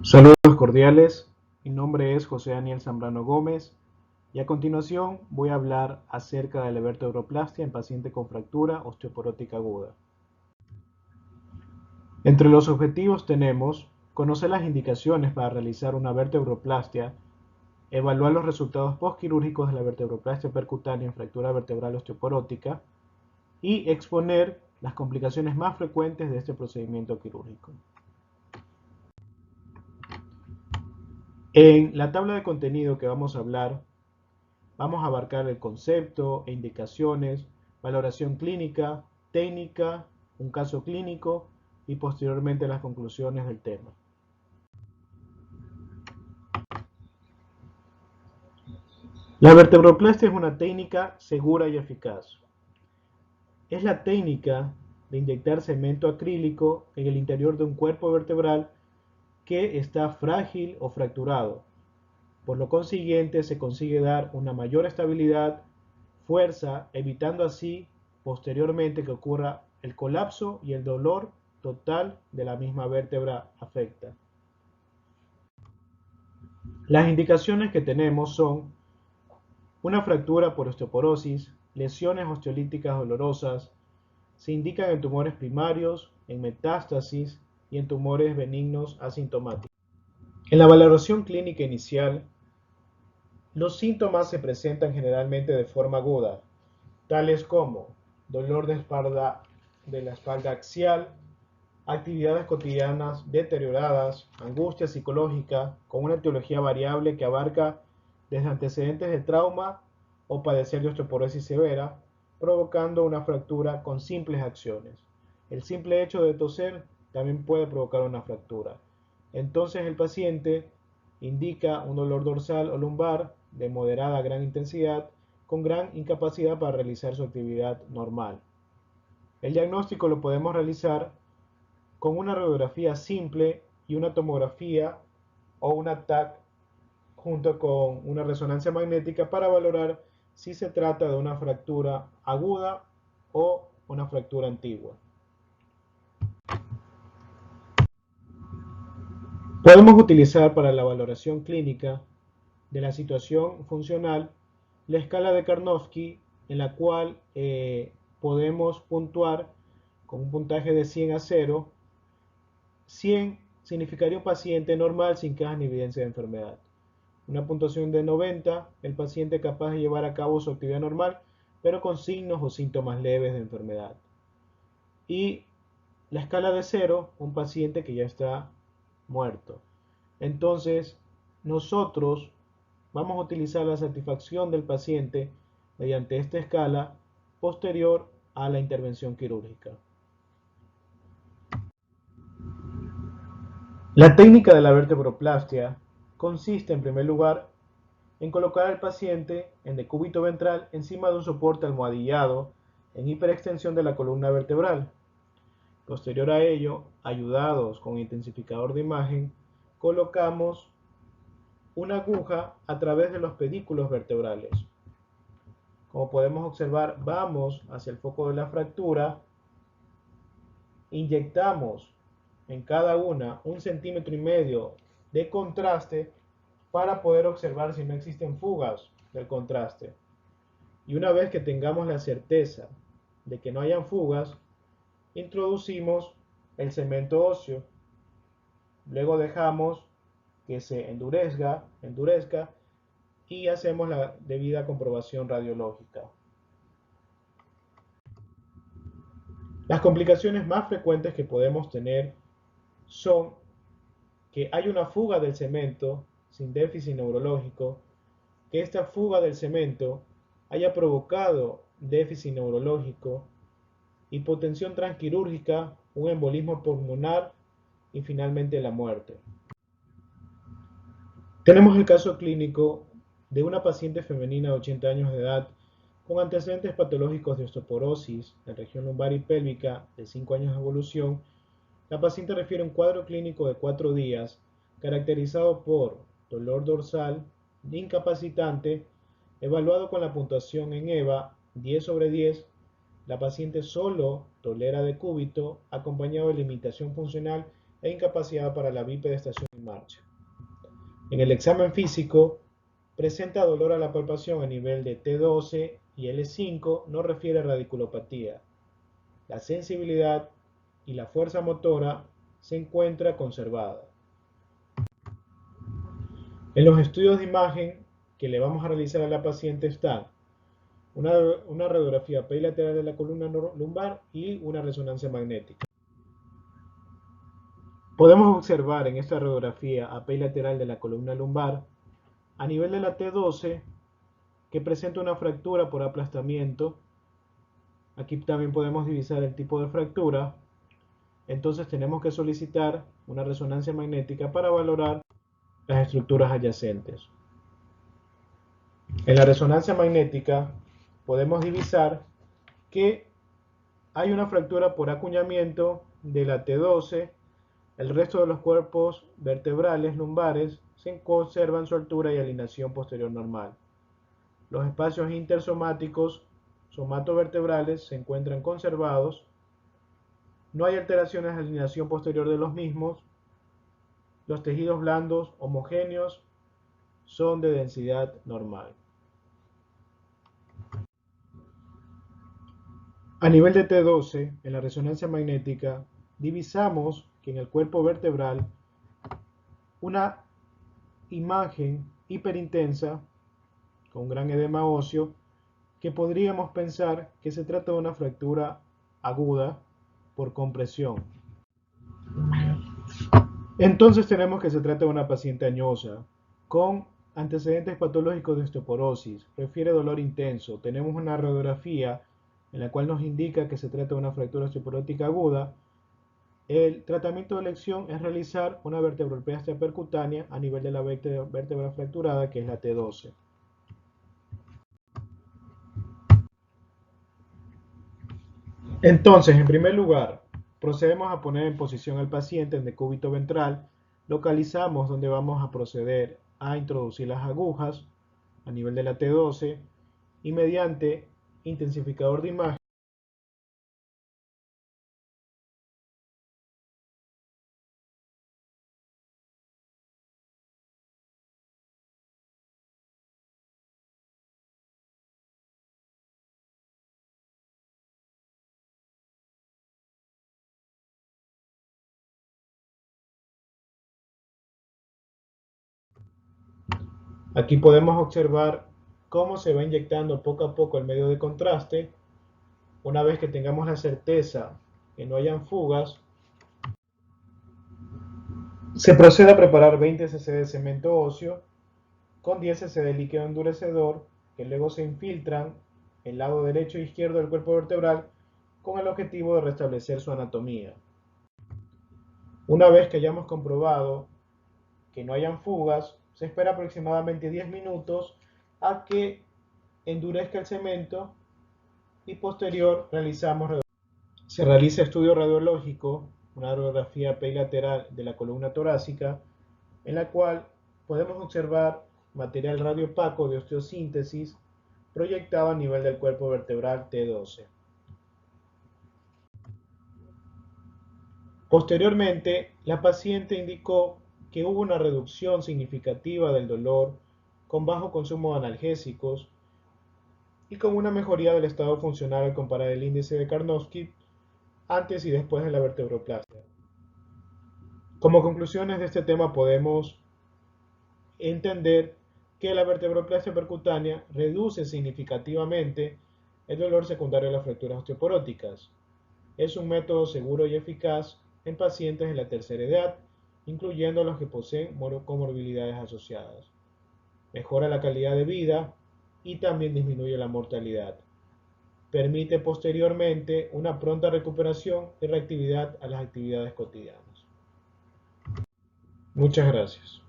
Saludos cordiales, mi nombre es José Daniel Zambrano Gómez y a continuación voy a hablar acerca de la vertebroplastia en paciente con fractura osteoporótica aguda. Entre los objetivos tenemos conocer las indicaciones para realizar una vertebroplastia, evaluar los resultados postquirúrgicos de la vertebroplastia percutánea en fractura vertebral osteoporótica y exponer las complicaciones más frecuentes de este procedimiento quirúrgico. En la tabla de contenido que vamos a hablar, vamos a abarcar el concepto e indicaciones, valoración clínica, técnica, un caso clínico y posteriormente las conclusiones del tema. La vertebroplastia es una técnica segura y eficaz. Es la técnica de inyectar cemento acrílico en el interior de un cuerpo vertebral que está frágil o fracturado. Por lo consiguiente, se consigue dar una mayor estabilidad, fuerza, evitando así posteriormente que ocurra el colapso y el dolor total de la misma vértebra afecta. Las indicaciones que tenemos son una fractura por osteoporosis, lesiones osteolíticas dolorosas, se indican en tumores primarios, en metástasis y en tumores benignos asintomáticos. En la valoración clínica inicial, los síntomas se presentan generalmente de forma aguda, tales como dolor de la espalda axial, actividades cotidianas deterioradas, angustia psicológica con una etiología variable que abarca desde antecedentes de trauma o padecer de osteoporosis severa, provocando una fractura con simples acciones. El simple hecho de toser también puede provocar una fractura. Entonces el paciente indica un dolor dorsal o lumbar de moderada a gran intensidad con gran incapacidad para realizar su actividad normal. El diagnóstico lo podemos realizar con una radiografía simple y una tomografía o una TAC junto con una resonancia magnética para valorar si se trata de una fractura aguda o una fractura antigua. Podemos utilizar para la valoración clínica de la situación funcional la escala de Karnofsky, en la cual podemos puntuar con un puntaje de 100 a 0. 100 significaría un paciente normal sin quejas ni evidencia de enfermedad. Una puntuación de 90, el paciente capaz de llevar a cabo su actividad normal, pero con signos o síntomas leves de enfermedad. Y la escala de 0, un paciente que ya está muerto. Entonces, nosotros vamos a utilizar la satisfacción del paciente mediante esta escala posterior a la intervención quirúrgica. La técnica de la vertebroplastia consiste en primer lugar en colocar al paciente en decúbito ventral encima de un soporte almohadillado en hiperextensión de la columna vertebral. Posterior a ello, ayudados con intensificador de imagen, colocamos una aguja a través de los pedículos vertebrales. Como podemos observar, vamos hacia el foco de la fractura, inyectamos en cada una 1,5 centímetros de contraste para poder observar si no existen fugas del contraste. Y una vez que tengamos la certeza de que no hayan fugas, introducimos el cemento óseo. Luego dejamos que se endurezca y hacemos la debida comprobación radiológica. Las complicaciones más frecuentes que podemos tener son que hay una fuga del cemento sin déficit neurológico, que esta fuga del cemento haya provocado déficit neurológico, hipotensión transquirúrgica, un embolismo pulmonar y finalmente la muerte. Tenemos el caso clínico de una paciente femenina de 80 años de edad con antecedentes patológicos de osteoporosis en región lumbar y pélvica de 5 años de evolución. La paciente refiere un cuadro clínico de 4 días caracterizado por dolor dorsal incapacitante, evaluado con la puntuación en EVA 10 sobre 10. La paciente solo tolera decúbito acompañado de limitación funcional e incapacidad para la bipedestación marcha. En el examen físico, presenta dolor a la palpación a nivel de T12 y L5, no refiere a radiculopatía. La sensibilidad y la fuerza motora se encuentra conservada. En los estudios de imagen que le vamos a realizar a la paciente están una radiografía bilateral de la columna lumbar y una resonancia magnética. Podemos observar en esta radiografía bilateral de la columna lumbar, a nivel de la T12, que presenta una fractura por aplastamiento. Aquí también podemos divisar el tipo de fractura. Entonces tenemos que solicitar una resonancia magnética para valorar las estructuras adyacentes. En la resonancia magnética podemos divisar que hay una fractura por acuñamiento de la T12. El resto de los cuerpos vertebrales lumbares se conservan su altura y alineación posterior normal. Los espacios intersomáticos somatovertebrales se encuentran conservados. No hay alteraciones de alineación posterior de los mismos. Los tejidos blandos homogéneos son de densidad normal. A nivel de T12, en la resonancia magnética, divisamos que en el cuerpo vertebral una imagen hiperintensa con gran edema óseo que podríamos pensar que se trata de una fractura aguda por compresión. Entonces tenemos que se trata de una paciente añosa con antecedentes patológicos de osteoporosis, refiere dolor intenso. Tenemos una radiografía en la cual nos indica que se trata de una fractura osteoporótica aguda. El tratamiento de elección es realizar una vertebroplastia percutánea a nivel de la vértebra fracturada, que es la T12. Entonces, en primer lugar, procedemos a poner en posición al paciente en decúbito ventral, localizamos donde vamos a proceder a introducir las agujas a nivel de la T12 y mediante intensificador de imagen aquí podemos observar cómo se va inyectando poco a poco el medio de contraste. Una vez que tengamos la certeza que no hayan fugas, se procede a preparar 20 cc de cemento óseo con 10 cc de líquido endurecedor que luego se infiltran en el lado derecho e izquierdo del cuerpo vertebral con el objetivo de restablecer su anatomía. Una vez que hayamos comprobado que no hayan fugas, se espera aproximadamente 10 minutos a que endurezca el cemento y posterior se realiza estudio radiológico, una radiografía bilateral de la columna torácica, en la cual podemos observar material radiopaco de osteosíntesis proyectado a nivel del cuerpo vertebral T12. Posteriormente, la paciente indicó que hubo una reducción significativa del dolor con bajo consumo de analgésicos y con una mejoría del estado funcional al comparar el índice de Karnofsky antes y después de la vertebroplastia. Como conclusiones de este tema podemos entender que la vertebroplastia percutánea reduce significativamente el dolor secundario de las fracturas osteoporóticas. Es un método seguro y eficaz en pacientes de la tercera edad, incluyendo los que poseen comorbilidades asociadas. Mejora la calidad de vida y también disminuye la mortalidad. Permite posteriormente una pronta recuperación y reactividad a las actividades cotidianas. Muchas gracias.